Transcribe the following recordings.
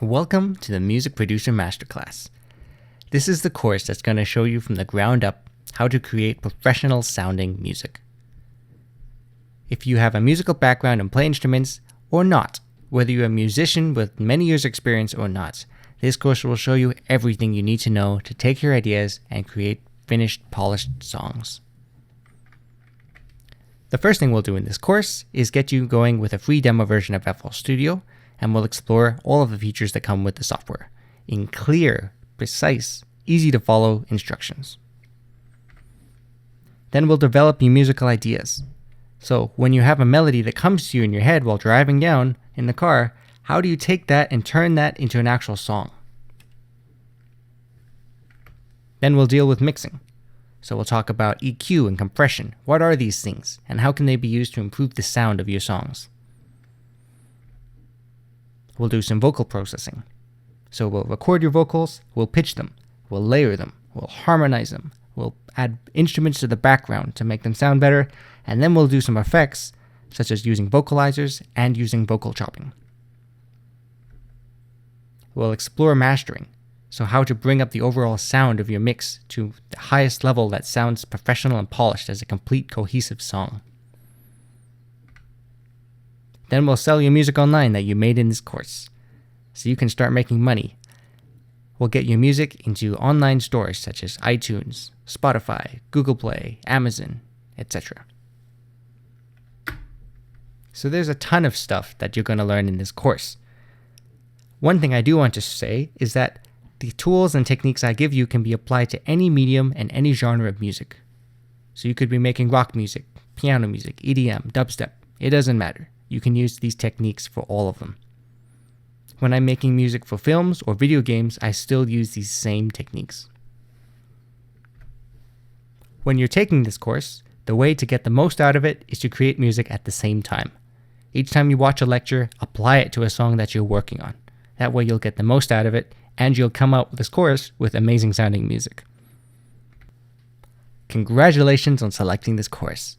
Welcome to the Music Producer Masterclass. This is the course that's going to show you from the ground up how to create professional sounding music. If you have a musical background and play instruments or not, whether you're a musician with many years experience or not, this course will show you everything you need to know to take your ideas and create finished, polished songs. The first thing we'll do in this course is get you going with a free demo version of FL Studio, and we'll explore all of the features that come with the software in clear, precise, easy to follow instructions. Then we'll develop your musical ideas. So when you have a melody that comes to you in your head while driving down in the car, how do you take that and turn that into an actual song? Then we'll deal with mixing. So we'll talk about EQ and compression. What are these things, and how can they be used to improve the sound of your songs? We'll do some vocal processing. So we'll record your vocals, we'll pitch them, we'll layer them, we'll harmonize them, we'll add instruments to the background to make them sound better, and then we'll do some effects, such as using vocalizers and using vocal chopping. We'll explore mastering. So how to bring up the overall sound of your mix to the highest level that sounds professional and polished as a complete cohesive song. Then we'll sell your music online that you made in this course, so you can start making money. We'll get your music into online stores such as iTunes, Spotify, Google Play, Amazon, etc. So there's a ton of stuff that you're going to learn in this course. One thing I do want to say is that the tools and techniques I give you can be applied to any medium and any genre of music. So you could be making rock music, piano music, EDM, dubstep. It doesn't matter. You can use these techniques for all of them. When I'm making music for films or video games, I still use these same techniques. When you're taking this course, the way to get the most out of it is to create music at the same time. Each time you watch a lecture, apply it to a song that you're working on. That way you'll get the most out of it, and you'll come out with this course with amazing sounding music. Congratulations on selecting this course.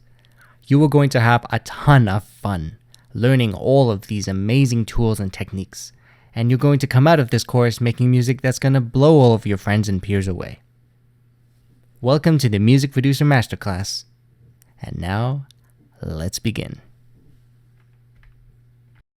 You are going to have a ton of fun learning all of these amazing tools and techniques, and you're going to come out of this course making music that's going to blow all of your friends and peers away. Welcome to the Music Producer Masterclass, and now let's begin.